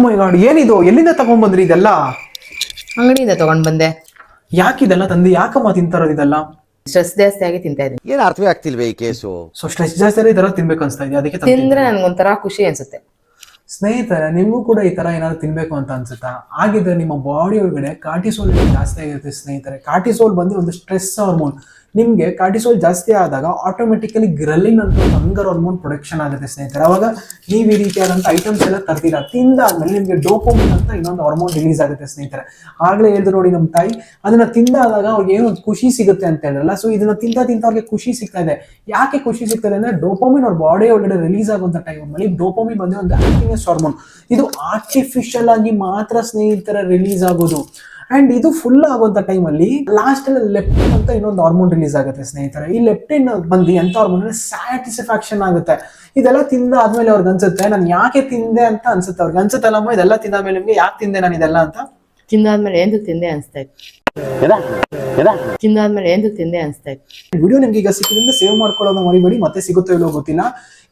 ಮೈ god, ಏನಿದು? ಎಲ್ಲಿಂದ ತಗೊಂಡ್ ಬಂದ್ರಿ ಇದೆಲ್ಲ? ಅಂಗಡಿಯಿಂದ ತಗೊಂಡ್ ಬಂದೆ. ಯಾಕಿದೆಲ್ಲ ತಂದು ಯಾಕಮ್ಮ ತಿಂತಾರೋದು ಇದೆಲ್ಲ? ಸ್ಟ್ರೆಸ್ ಜಾಸ್ತಿ ಆಗಿ ತಿಂತಾ ಇದ್ದೀನಿ. ಏನ್ ಅರ್ಥವೇ ಆಗ್ತಿಲ್ವೇ ಈ ಕೇಸು? ಸೊ ಸ್ಟ್ರೆಸ್ ಜಾಸ್ತಿ ಇದೆಲ್ಲ ತಿನ್ಬೇಕು ಅನ್ಸ್ತಾ ಇದೆ, ಅದಕ್ಕೆ ತಿಂದ್ರೆ ನನ್ಗೊಂಥರ ಖುಷಿ ಅನ್ಸುತ್ತೆ. ಸ್ನೇಹಿತರೆ, ನಿಮಗೂ ಕೂಡ ಈ ತರ ಏನಾದ್ರು ತಿನ್ಬೇಕು ಅಂತ ಅನ್ಸುತ್ತಾ? ಆಗಿದ್ರೆ ನಿಮ್ಮ ಬಾಡಿ ಒಳಗಡೆ ಕಾರ್ಟಿಸೋಲ್ ಜಾಸ್ತಿ ಆಗಿರುತ್ತೆ ಸ್ನೇಹಿತರೆ. ಕಾರ್ಟಿಸೋಲ್ ಬಂದು ಒಂದು ಸ್ಟ್ರೆಸ್ ಹಾರ್ಮೋನ್. ನಿಮ್ಗೆ ಕಾರ್ಟಿಸೋಲ್ ಜಾಸ್ತಿ ಆದಾಗ ಆಟೋಮೆಟಿಕಲಿ ಗ್ರೆಲಿನ್ ಅಂತ ಹಂಗರ್ ಹಾರ್ಮೋನ್ ಪ್ರೊಡಕ್ಷನ್ ಆಗುತ್ತೆ ಸ್ನೇಹಿತರೆ. ಅವಾಗ ನೀವು ಈ ರೀತಿಯಾದಂಥ ಐಟಮ್ಸ್ ಎಲ್ಲ ತರ್ತೀರಾ, ತಿಂದಾದ್ಮೇಲೆ ನಿಮ್ಗೆ ಡೋಪೋಮಿನ್ ಅಂತ ಇನ್ನೊಂದು ಹಾರ್ಮೋನ್ ರಿಲೀಸ್ ಆಗುತ್ತೆ ಸ್ನೇಹಿತರೆ. ಆಗ್ಲೇ ಹೇಳಿದ್ರು ನೋಡಿ ನಮ್ಮ ತಾಯಿ, ಅದನ್ನ ತಿಂದಾದಾಗ ಅವ್ರಿಗೆ ಏನೋ ಒಂದು ಖುಷಿ ಸಿಗುತ್ತೆ ಅಂತ ಹೇಳಿದ್ರಲ್ಲ. ಸೊ ಇದನ್ನ ತಿಂತ ಅವ್ರಿಗೆ ಖುಷಿ ಸಿಗ್ತಾ ಇದೆ. ಯಾಕೆ ಖುಷಿ ಸಿಗ್ತದೆ ಅಂದ್ರೆ ಡೋಪೋಮಿನ್ ಅವ್ರ ಬಾಡಿ ಒಳಗಡೆ ರಿಲೀಸ್ ಆಗುವಂತ ಟೈಮಲ್ಲಿ ಡೋಪೋಮಿನ್ ಬಂದು ಒಂದು ಹ್ಯಾಪಿನೆಸ್ ಹಾರ್ಮೋನ್. ಇದು ಆರ್ಟಿಫಿಷಿಯಲ್ ಆಗಿ ಮಾತ್ರ ಸ್ನೇಹಿತರ ರಿಲೀಸ್ ಆಗೋದು. ಅಂಡ್ ಇದು ಫುಲ್ ಆಗುವಂತ ಟೈಮಲ್ಲಿ ಲಾಸ್ಟ್ ಅಲ್ಲಿ ಲೆಪ್ಟಿನ್ ಅಂತ ಇನ್ನೊಂದು ಹಾರ್ಮೋನ್ ರಿಲೀಸ್ ಆಗುತ್ತೆ ಸ್ನೇಹಿತರೆ. ಈ ಲೆಪ್ಟಿನ್ ಬಂದು ಎಂತ ಹಾರ್ಮೋನ್ ಅಂದ್ರೆ ಸ್ಯಾಟಿಸ್ಫ್ಯಾಕ್ಷನ್ ಆಗುತ್ತೆ. ಇದೆಲ್ಲ ತಿಂದ ಆದ್ಮೇಲೆ ಅವ್ರಿಗೆ ಅನ್ಸುತ್ತೆ ನಾನು ಯಾಕೆ ತಿಂದೆ ಅಂತ ಅನ್ಸುತ್ತೆ. ಅವ್ರಿಗೆ ಅನ್ಸುತ್ತಲ್ಲಮ್ಮ ಇದೆಲ್ಲ ತಿಂದಾದ್ಮೇಲೆ ನಿಮ್ಗೆ ಯಾಕೆ ತಿಂದೆ ನಾನು ಇದೆಲ್ಲ ಅಂತ? ತಿಂದಾದ್ಮೇಲೆ ಎಂದು ತಿಂದೆ ಅನ್ಸ್ತಾ ಇತ್ತು. ತಿಂದಾದ್ಮೇಲೆ ಎಂದು ತಿಂದೆ ಅನ್ಸ್ತಾ ಇತ್ತು. ವಿಡಿಯೋ ನಿಮ್ಗೆ ಈಗ ಸಿಕ್ಕಿದ್ರೆ ಸೇವ್ ಮಾಡ್ಕೊಳ್ಳೋದು ಮರಿಬೇಡಿ, ಮತ್ತೆ ಸಿಗುತ್ತೋ ಇಲ್ಲೋ ಗೊತ್ತಿಲ್ಲ.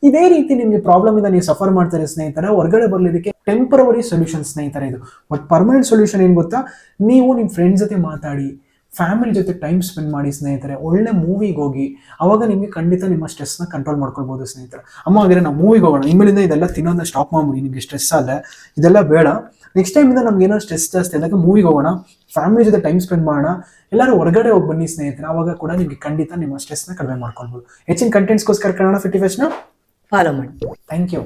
ಇದೇ ರೀತಿ ನಿಮ್ಗೆ ಪ್ರಾಬ್ಲಮ್ ಇಂದ ನೀವು ಸಫರ್ ಮಾಡ್ತಾರೆ ಸ್ನೇಹಿತರೆ, ಹೊರಗಡೆ ಬರ್ಲಿಕ್ಕೆ ಟೆಂಪರರಿ ಸೊಲ್ಯೂಷನ್ ಸ್ನೇಹಿತರೆ ಇದು. ಬಟ್ ಪರ್ಮನೆಂಟ್ ಸೊಲ್ಯೂಷನ್ ಏನ್ ಗೊತ್ತಾ? ನೀವು ನಿಮ್ಮ ಫ್ರೆಂಡ್ಸ್ ಜೊತೆ ಮಾತಾಡಿ, ಫ್ಯಾಮಿಲಿ ಜೊತೆ ಟೈಮ್ ಸ್ಪೆಂಡ್ ಮಾಡಿ ಸ್ನೇಹಿತರೆ. ಒಳ್ಳೆ ಮೂವಿಗೆ ಹೋಗಿ, ಅವಾಗ ನಿಮಗೆ ಖಂಡಿತ ನಿಮ್ಮ ಸ್ಟ್ರೆಸ್ನ ಕಂಟ್ರೋಲ್ ಮಾಡ್ಕೊಳ್ಬೋದು ಸ್ನೇಹಿತರೆ. ಅಮ್ಮ ಹಾಗಾದ್ರೆ ನಾವು ಮೂವಿಗೆ ಹೋಗೋಣ, ಇನ್ಮೇಲಿಂದ ಇದೆಲ್ಲ ತಿನ್ನೋದನ್ನ ಸ್ಟಾಪ್ ಮಾಡ್ಬಿಡಿ. ನಿಮಗೆ ಸ್ಟ್ರೆಸ್ ಅಲ್ಲೇ ಇದೆಲ್ಲ ಬೇಡ. ನೆಕ್ಸ್ಟ್ ಟೈಮಿಂದ ನಮ್ಗೆ ಏನೋ ಸ್ಟ್ರೆಸ್ ಜಾಸ್ತಿ ಆದಾಗ ಮೂವಿಗೆ ಹೋಗೋಣ, ಫ್ಯಾಮಿಲಿ ಜೊತೆ ಟೈಮ್ ಸ್ಪೆಂಡ್ ಮಾಡೋಣ, ಎಲ್ಲರೂ ಹೊರಗಡೆ ಹೋಗಿ ಬನ್ನಿ ಸ್ನೇಹಿತರೆ. ಅವಾಗ ಕೂಡ ನಿಮಗೆ ಖಂಡಿತ ನಿಮ್ಮ ಸ್ಟ್ರೆಸ್ನ ಕಡಿಮೆ ಮಾಡ್ಕೊಳ್ಬೋದು. ಹೆಚ್ಚಿನ ಕಂಟೆಂಟ್ಸ್ಗೋಸ್ಕರ ಕನ್ನಡ ಫಿಟ್ ಫೆಸ್ಟ್ನ ಫಾಲೋ ಮಾಡಿ. Thank you.